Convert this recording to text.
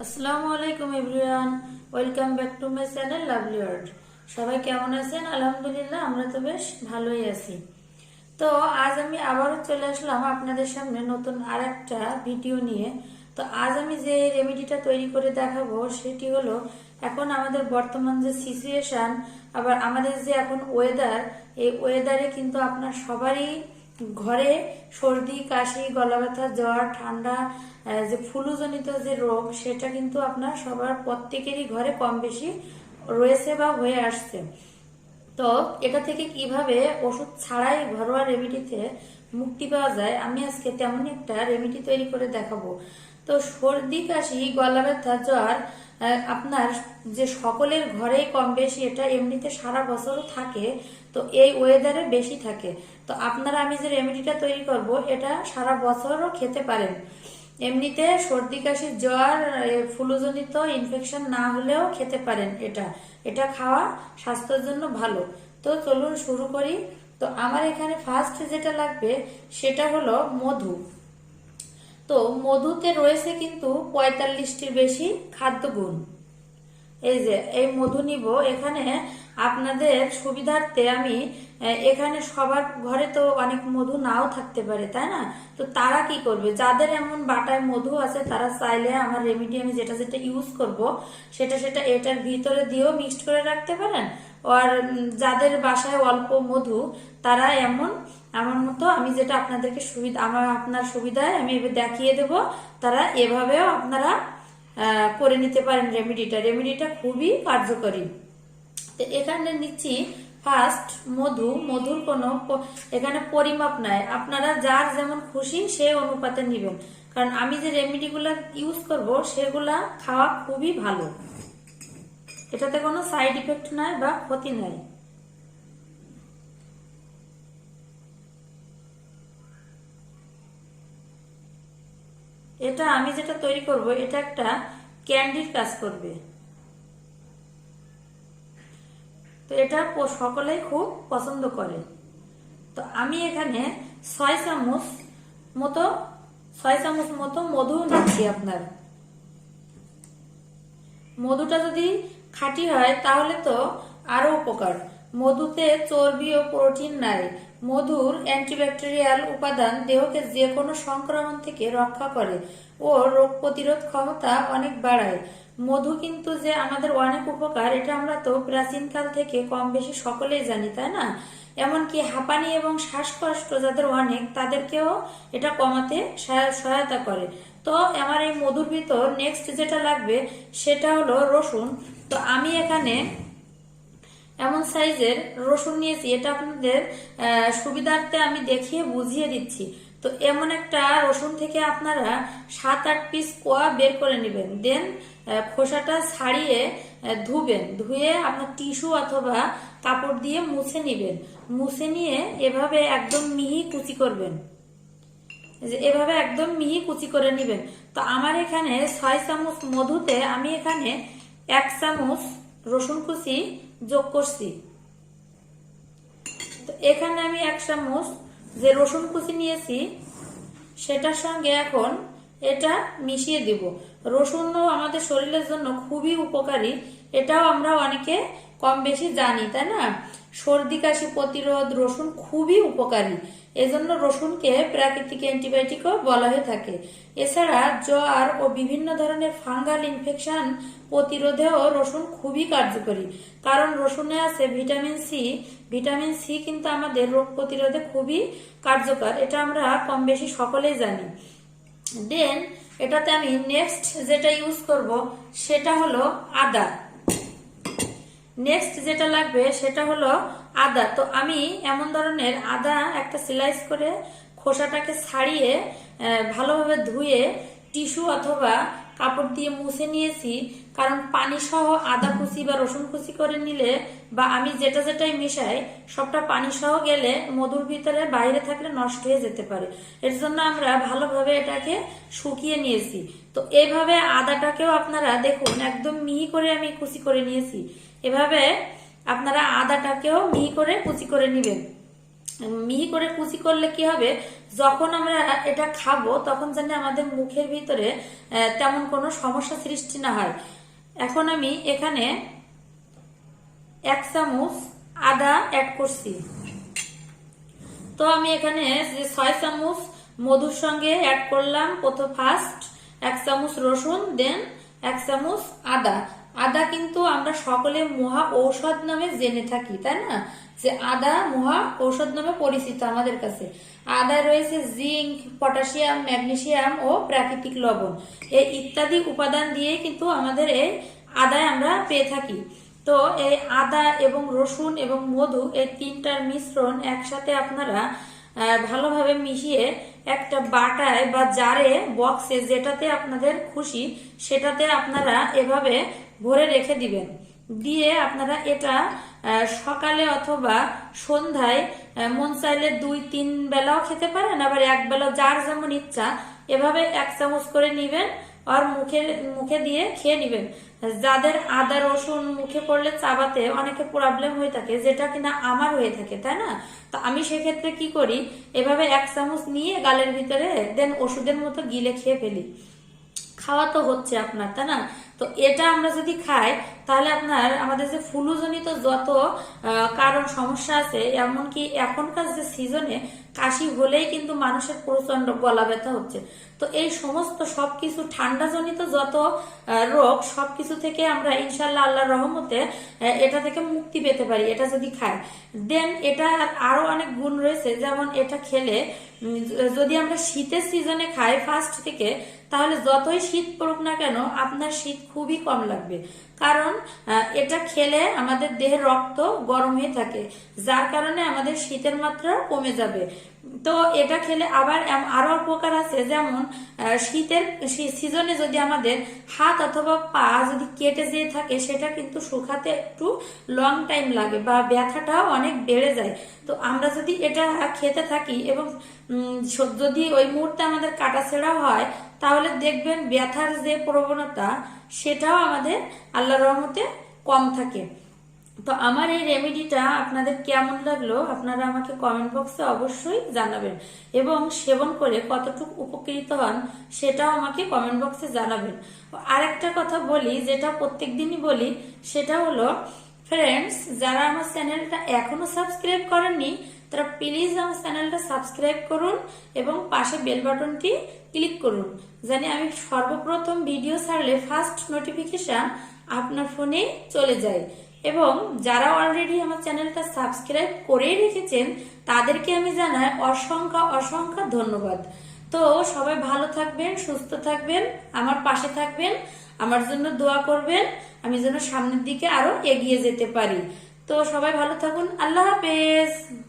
আসসালামু আলাইকুম everyone, welcome back to my channel lovely world. সবাই কেমন আছেন? আলহামদুলিল্লাহ আমরা তো বেশ ভালোই আছি। তো আজ আমি আবারও চলে আসলাম আপনাদের সামনে নতুন আর একটা ভিডিও নিয়ে। তো আজ আমি যে রেমেডিটা তৈরি করে দেখাবো সেটি হলো, এখন আমাদের বর্তমান যে সিচুয়েশন, আবার আমাদের যে এখন ওয়েদার, এই ওয়েদারে কিন্তু আপনার সবারই ঘরে সর্দি কাশি গলা ব্যথা জ্বর ঠান্ডা, যে ফ্লুজনিত যে রোগ সেটা কিন্তু আপনার সবার প্রত্যেকেরই ঘরে কম বেশি রয়েছে বা হয়ে আসছে। তো এটা থেকে কিভাবে ওষুধ ছাড়াই ঘরোয়া রেমেডিতে মুক্তি পাওয়া যায়, আমি আজকে তেমনই একটা রেমেডি তৈরি করে দেখাবো। তো সর্দি কাশি গলা ব্যথা জ্বর আপনার যে সকলের ঘরেই কম বেশি, এটা এমনিতে সারা বছরও থাকে, তো এই ওয়েদারে বেশি থাকে। তো আপনারা আমি যে রেমেডিটা তৈরি করব এটা সারা বছরও খেতে পারেন। এমনিতে সর্দি কাশি জ্বর ফ্লুজনিত ইনফেকশন না হলেও খেতে পারেন। এটা এটা খাওয়া স্বাস্থ্যের জন্য ভালো। তো চলুন শুরু করি। তো আমার এখানে ফার্স্ট যেটা লাগবে সেটা হলো মধু। তো মধুতে রয়েছে কিন্তু 45টির বেশি খাদ্যগুণ। এই যে এই মধু নিব এখানে আপনাদের সুবিধার্থে আমি এখানে সবার ঘরে তো অনেক মধু নাও থাকতে পারে, তাই না? তো তারা কি করবে, যাদের এমন বাটায় মধু আছে তারা চাইলে আমার রেমেডি আমি যেটা যেটা ইউজ করব সেটা সেটা এটার ভিতরে দিয়েও মিক্সড করে রাখতে পারেন। আর যাদের বাসায় অল্প মধু তারা আমার মতো আমি যেটা আপনাদেরকে সুবিধা আপনার সুবিধায় আমি দেখিয়ে দেব, তারা এভাবেও আপনারা করে নিতে পারেন। রেমেডিটা খুবই কার্যকরী। তো এখানে নিচ্ছি ফার্স্ট মধুর কোনো এখানে পরিমাপ নাই, আপনারা যার যেমন খুশি সেই অনুপাতে নেবেন, কারণ আমি যে রেমেডিগুলো ইউজ করব সেগুলা খাওয়া খুবই ভালো, এটাতে কোনো সাইড ইফেক্ট নাই বা ক্ষতি নাই। এটা আমি যেটা তৈরি করব এটা একটা ক্যান্ডির কাজ করবে। তো এটা সকলেই খুব পছন্দ করে। তো আমি এখানে 6 চামচ মতো 6 চামচ মতো মধু নিচ্ছি। আপনার মধুটা যদি খাঁটি হয় তাহলে তো আরো উপকার। মধুতে চর্বি ও প্রোটিন নাই। মধুর অ্যান্টিব্যাকটেরিয়াল উপাদান দেহকে যে কোনো সংক্রমণ থেকে রক্ষা করে ও রোগ প্রতিরোধ ক্ষমতা অনেক বাড়ায়। মধু কিন্তু যে আমাদের অনেক উপকার, এটা আমরা তো প্রাচীনকাল থেকে কম বেশি সকলেই জানি, তাই না? এমনকি হাঁপানি এবং শ্বাসকষ্ট যাদের অনেক, তাদেরকেও এটা কমাতে সহায়তা করে। তো আমার এই মধুর ভিতর নেক্সট যেটা লাগবে সেটা হলো রসুন। তো আমি এখানে এমন সাইজের রসুন নিয়েছি, এটা আপনাদের সুবিধার্থে আমি দেখিয়ে বুঝিয়ে দিচ্ছি। তো এমন একটা রসুন থেকে আপনারা 7-8 পিস কোয়া বের করে নেবেন, দেন খোসাটা ছাড়িয়ে ধুবেন, ধুয়ে আপনার টিস্যু অথবা কাপড় দিয়ে মুছে নেবেন। মুছে নিয়ে এভাবে একদম মিহি কুচি করবেন, এভাবে একদম মিহি কুচি করে নেবেন। তো আমার এখানে 6 চামচ মধুতে আমি এখানে 1 চামচ রসুন কুচি যোগ করছি। তো এখানে আমি 1 চামচ যে রসুন কুচি নিয়েছি সেটার সঙ্গে এখন এটা মিশিয়ে দিব। রসুনও আমাদের শরীরের জন্য খুবই উপকারী, এটাও আমরা অনেকে কম বেশি জানি, তাই না? সর্দি কাশি প্রতিরোধ রসুন খুবই উপকারী, এজন্য রসুনকে প্রাকৃতিক অ্যান্টিবায়োটিকও বলা হয়ে থাকে। এছাড়া জ্বর ও বিভিন্ন ধরনের ফাঙ্গাল ইনফেকশন প্রতিরোধেও রসুন খুবই কার্যকরী, কারণ রসুনে আছে ভিটামিন সি। ভিটামিন সি কিন্তু আমাদের রোগ প্রতিরোধে খুবই কার্যকর, এটা আমরা কম বেশি সকলেই জানি। দেন এটাতে আমি নেক্সট যেটা ইউজ করব সেটা হলো আদা। নেক্সট যেটা লাগবে সেটা হলো আদা। তো আমি এমন ধরনের আদা একটা স্লাইস করে খোসাটাকে ছাড়িয়ে ভালোভাবে ধুয়ে টিস্যু অথবা কাপড় দিয়ে মুছে নিয়েছি, কারণ পানি সহ আদা কুচি বা রসুন কুচি করে নিলে বা আমি যেটা যেটাই মিশাই সবটা পানি সহ গেলে মধুর ভিতরে বাইরে থাকলে নষ্ট হয়ে যেতে পারে। এর জন্য আমরা ভালোভাবে এটাকে শুকিয়ে নিয়েছি। তো এইভাবে আদাটাকেও আপনারা দেখুন একদম মিহি করে আমি কুচি করে নিয়েছি। এভাবে আপনারা আদাটাকেও মিহি করে কুচি করে নেবেন। মিহি করে কুচি করলে কি হবে, যখন আমরা এটা খাবো তখন যেন আমাদের মুখের ভিতরে তেমন কোনো সমস্যা সৃষ্টি না হয়। এখন আমি এখানে 1 চামচ আদা অ্যাড করছি। তো আমি এখানে 6 চামচ মধুর সঙ্গে অ্যাড করলাম ফার্স্ট 1 চামচ রসুন, দেন 1 চামচ আদা। আদা কিন্তু আমরা সকলে মহা ঔষধ নামে জেনে থাকি, তাই না, যে আদা মহা ঔষধ নামে পরিচিত আমাদের কাছে। আদায় রয়েছে জিঙ্ক, পটাশিয়াম, ম্যাগনেসিয়াম ও প্রাকৃতিক লবণ, এই ইত্যাদি উপাদান দিয়ে কিন্তু আমাদের এই আদায় আমরা পেয়ে থাকি। তো এই আদা এবং রসুন এবং মধু এই তিনটার মিশ্রণ একসাথে আপনারা ভালোভাবে মিশিয়ে একটা বাটায় বা জারে, বক্সে, যেটাতে আপনাদের খুশি সেটাতে আপনারা এভাবে ভরে রেখে দিবেন। দিয়ে আপনারা এটা সকালে অথবা সন্ধ্যায় মন চাইলে 2-3 বেলাও খেতে পারেন, আবার 1 বেলা, যার যেমন ইচ্ছা এভাবে 1 চামচ করে নিবেন আর মুখে দিয়ে খেয়ে নিবেন। যাদের আদা রসুন মুখে পড়লে চাবাতে অনেকে প্রবলেম হয়ে থাকে, যেটা কিনা আমার হয়ে থাকে, তাই না, তো আমি সেক্ষেত্রে কি করি, এভাবে 1 চামচ নিয়ে গালের ভিতরে দেন ওষুধের মতো গিলে খেয়ে ফেলি। খাওয়া তো হচ্ছে আপনার, তাই না। তো এটা আমরা যদি খাই তাহলে আপনার আমাদের যে ফ্লুজনিত যত কারণ সমস্যা আছে, এমনকি এখনকার যে সিজনে কাশি হলেই কিন্তু মানুষের প্রচন্ড গলা ব্যথা হচ্ছে, তো এই সমস্ত সবকিছু ঠান্ডাজনিত যত রোগ সবকিছু থেকে আমরা ইনশাল্লাহ আল্লাহর রহমতে এটা থেকে মুক্তি পেতে পারি এটা যদি খাই। দেন এটা আরো অনেক গুণ রয়েছে, যেমন এটা খেলে যদি আমরা শীতের সিজনে খাই ফার্স্ট থেকে, তাহলে যতই শীত পড়ুক না কেন আপনার শীত খুবই কম লাগবে, কারণ এটা খেলে আমাদের দেহের রক্ত গরম হয়ে থাকে, যার কারণে আমাদের শীতের মাত্রা কমে যাবে। তো এটা খেলে আবার আরো উপকার আছে, যেমন শীতের সিজনে যদি আমাদের হাত অথবা পা যদি কেটে যেয়ে থাকে, সেটা কিন্তু শুকাতে একটু লং টাইম লাগে বা ব্যথাটাও অনেক বেড়ে যায়। তো আমরা যদি এটা খেতে থাকি এবং যদি ওই মুহূর্তে আমাদের কাটাছেঁড়া হয়, তাহলে দেখবেন ব্যথার যে প্রবণতা সেটাও আমাদের আল্লাহর রহমতে কম থাকে। তো আমার এই রেমেডিটা আপনাদের কেমন লাগলো আপনারা আমাকে কমেন্ট বক্সে অবশ্যই জানাবেন, এবং সেবন করে কতটুকু উপকৃত হন সেটাও আমাকে কমেন্ট বক্সে জানাবেন। আরেকটা কথা বলি, যেটা প্রত্যেক দিনই বলি, সেটা হলো ফ্রেন্ডস, যারা আমার চ্যানেলটা এখনো সাবস্ক্রাইব করেননি তারা প্লিজ আমার চ্যানেলটা সাবস্ক্রাইব করুন এবং পাশে বেল বাটনটি ক্লিক করুন, জানি আমি সর্বপ্রথম ভিডিও ছাড়লে ফার্স্ট নোটিফিকেশন আপনার ফোনে চলে যায়। এবং যারা অলরেডি আমার চ্যানেলটা সাবস্ক্রাইব করে রেখেছেন তাদেরকে আমি জানাই অসংখ্য অসংখ্য ধন্যবাদ। তো সবাই ভালো থাকবেন, সুস্থ থাকবেন, আমার পাশে থাকবেন, আমার জন্য দোয়া করবেন, আমি যেন সামনের দিকে আরো এগিয়ে যেতে পারি। তো সবাই ভালো থাকুন, আল্লাহ হাফেজ।